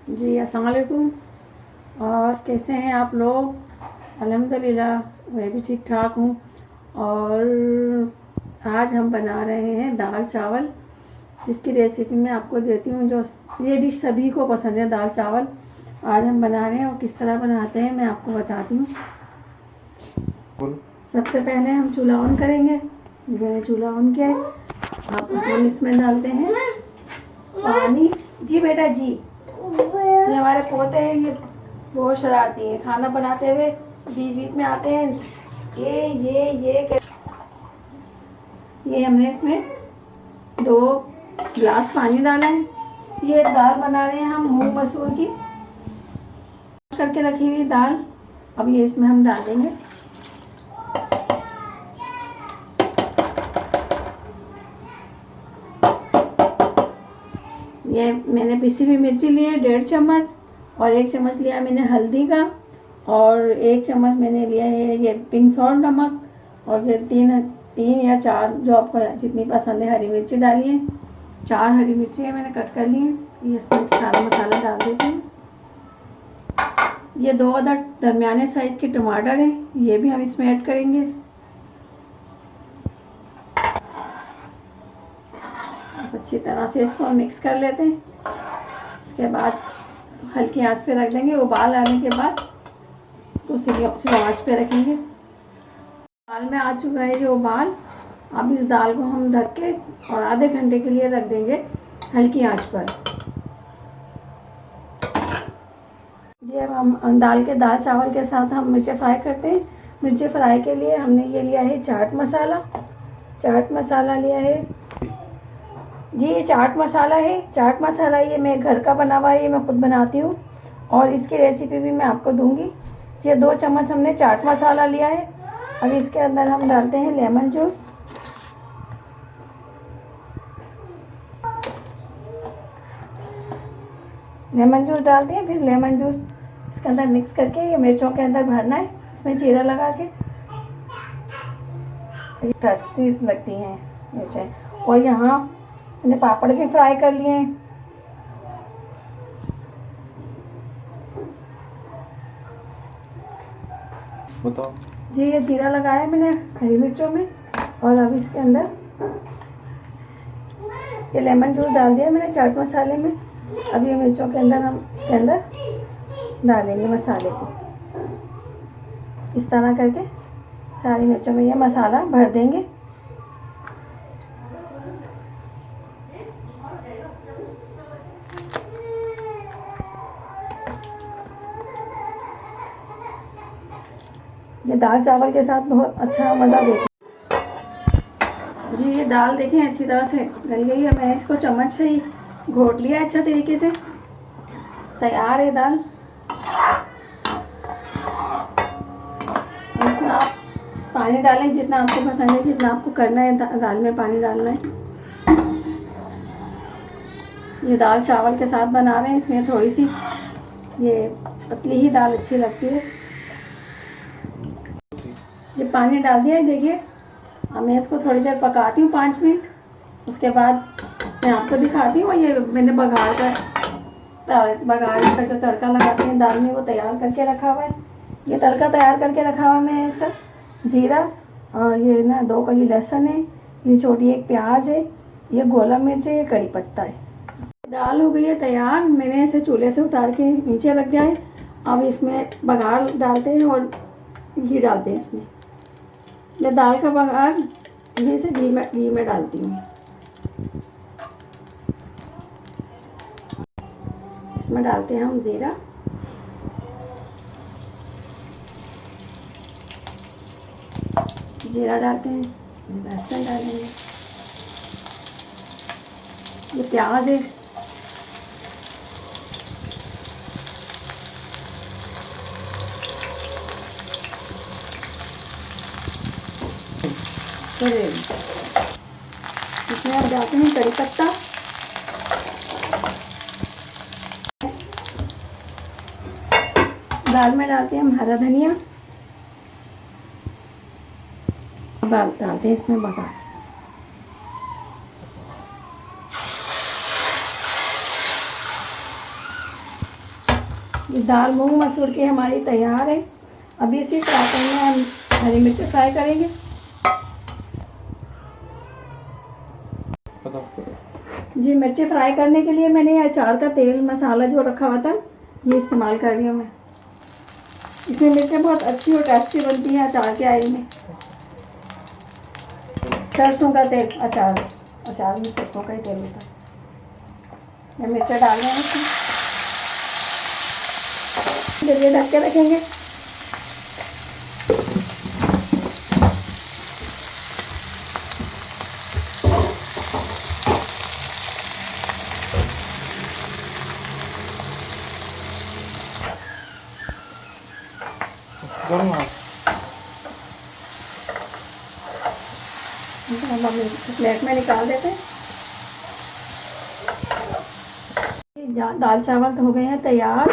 जी अस्सलाम वालेकुम। और कैसे हैं आप लोग? अल्हम्दुलिल्लाह मैं भी ठीक ठाक हूँ। और आज हम बना रहे हैं दाल चावल, जिसकी रेसिपी मैं आपको देती हूँ। जो ये डिश सभी को पसंद है, दाल चावल आज हम बना रहे हैं। और किस तरह बनाते हैं मैं आपको बताती हूँ। सबसे पहले हम चूल्हा ऑन करेंगे। मैंने चूल्हा ऑन किया है। हम इसमें डालते हैं पानी। जी बेटा जी, ये हमारे पोते हैं, ये बहुत शरारती हैं। खाना बनाते हुए बीच बीच में आते हैं। ये हमने इसमें 2 गिलास पानी डाला है। ये दाल बना रहे हैं हम मूंग मसूर की, करके रखी हुई दाल। अब ये इसमें हम डाल देंगे। ये मैंने पिसी हुई मिर्ची ली है 1.5 चम्मच, और 1 चम्मच लिया मैंने हल्दी का, और 1 चम्मच मैंने लिया है ये पिंक सॉल्ट नमक, और फिर 3 या 4 जो आपको जितनी पसंद है हरी मिर्ची डाली है। 4 हरी मिर्ची है मैंने कट कर ली है। ये इसमें सारा मसाला डाल देती हूँ। ये 2 अदद दरमियाने साइज के टमाटर हैं, ये भी हम इसमें ऐड करेंगे। अच्छी तरह से इसको मिक्स कर लेते हैं। उसके बाद हल्की आंच पे रख देंगे। उबाल आने के बाद इसको स्लो आंच पे रखेंगे। दाल में आ चुका है जो उबाल। अब इस दाल को हम ढक के और आधे घंटे के लिए रख देंगे हल्की आंच पर। जी अब हम दाल चावल के साथ हम मिर्ची फ्राई करते हैं। मिर्ची फ्राई के लिए हमने ये लिया है चाट मसाला लिया है। जी ये चाट मसाला है। चाट मसाला ये मैं घर का बना हुआ है, ये मैं खुद बनाती हूँ, और इसकी रेसिपी भी मैं आपको दूंगी। ये 2 चम्मच हमने चाट मसाला लिया है। अब इसके अंदर हम डालते हैं लेमन जूस। लेमन जूस डालते हैं। फिर लेमन जूस इसके अंदर मिक्स करके ये मिर्चों के अंदर भरना है। उसमें जीरा लगा के, टेस्टी लगती हैं मिर्चें। और यहाँ मैंने पापड़ भी फ्राई कर लिए हैं। बताओ जी। ये जीरा लगाया मैंने हरी मिर्चों में, और अब इसके अंदर ये लेमन जूस डाल दिया मैंने चाट मसाले में। अब ये मिर्चों के अंदर हम इसके अंदर डालेंगे मसाले को। इस तरह करके सारी मिर्चों में ये मसाला भर देंगे। ये दाल चावल के साथ बहुत अच्छा मज़ा देती है। जी ये दाल देखें अच्छी तरह से गल गई है। मैंने इसको चम्मच से ही घोट लिया है अच्छा तरीके से। तैयार है दाल। इसमें आप पानी डालें जितना आपको पसंद है, जितना आपको करना है दाल में पानी डालना है। ये दाल चावल के साथ बना रहे हैं, इसमें थोड़ी सी ये पतली ही दाल अच्छी लगती है। ये पानी डाल दिया है। देखिए अब मैं इसको थोड़ी देर पकाती हूँ 5 मिनट। उसके बाद मैं आपको दिखाती हूँ। ये मैंने बघार का जो तड़का लगाते हैं दाल में, वो तैयार करके रखा हुआ है। ये तड़का तैयार करके रखा हुआ है मैंने इसका। ज़ीरा, और ये ना 2 कली लहसुन है, ये छोटी 1 प्याज है, ये गोला मिर्च है, ये कड़ी पत्ता है। दाल हो गई है तैयार। मैंने इसे चूल्हे से उतार के नीचे रख दिया है। अब इसमें बघार डालते हैं और घी डालते हैं इसमें। मैं दाल का बघार घी से घी में डालती हूँ। इसमें डालते हैं हम ज़ीरा, डालते हैं, लहसुन डालेंगे, ये प्याज है, इसमें अब डालते हैं कड़ी पत्ता, दाल में डालते हैं हम हरा धनिया, डालते हैं इसमें बघार। ये दाल मूंग मसूर की हमारी तैयार है। अभी इसी फ्राई में हम हरी मिर्च फ्राई करेंगे। जी, मिर्ची फ्राई करने के लिए मैंने ये अचार का तेल मसाला जो रखा हुआ था ये इस्तेमाल कर रही हूँ मैं। इसमें मिर्चें बहुत अच्छी और टेस्टी बनती हैं अचार के आई में। सरसों का तेल, अचार में सरसों का ही तेल होता है। ये मिर्चा डाल रहे हैं इसमें, चलिए ढक के रखेंगे। हम प्लेट में निकाल देते हैं। दाल चावल हो गए हैं तैयार।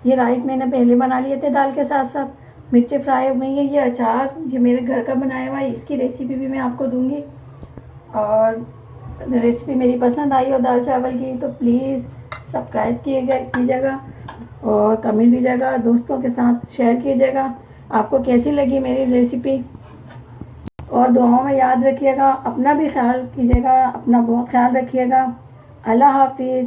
ये राइस मैंने पहले बना लिए थे दाल के साथ साथ। मिर्ची फ्राई हो गई है। ये अचार ये मेरे घर का बनाया हुआ है, इसकी रेसिपी भी मैं आपको दूंगी। और रेसिपी मेरी पसंद आई हो दाल चावल की तो प्लीज़ सब्सक्राइब कीजिएगा और कमेंट दीजिएगा, दोस्तों के साथ शेयर कीजिएगा आपको कैसी लगी मेरी रेसिपी। और दुआओं में याद रखिएगा, अपना भी ख्याल कीजिएगा, अपना बहुत ख्याल रखिएगा। अल्लाह हाफिज़।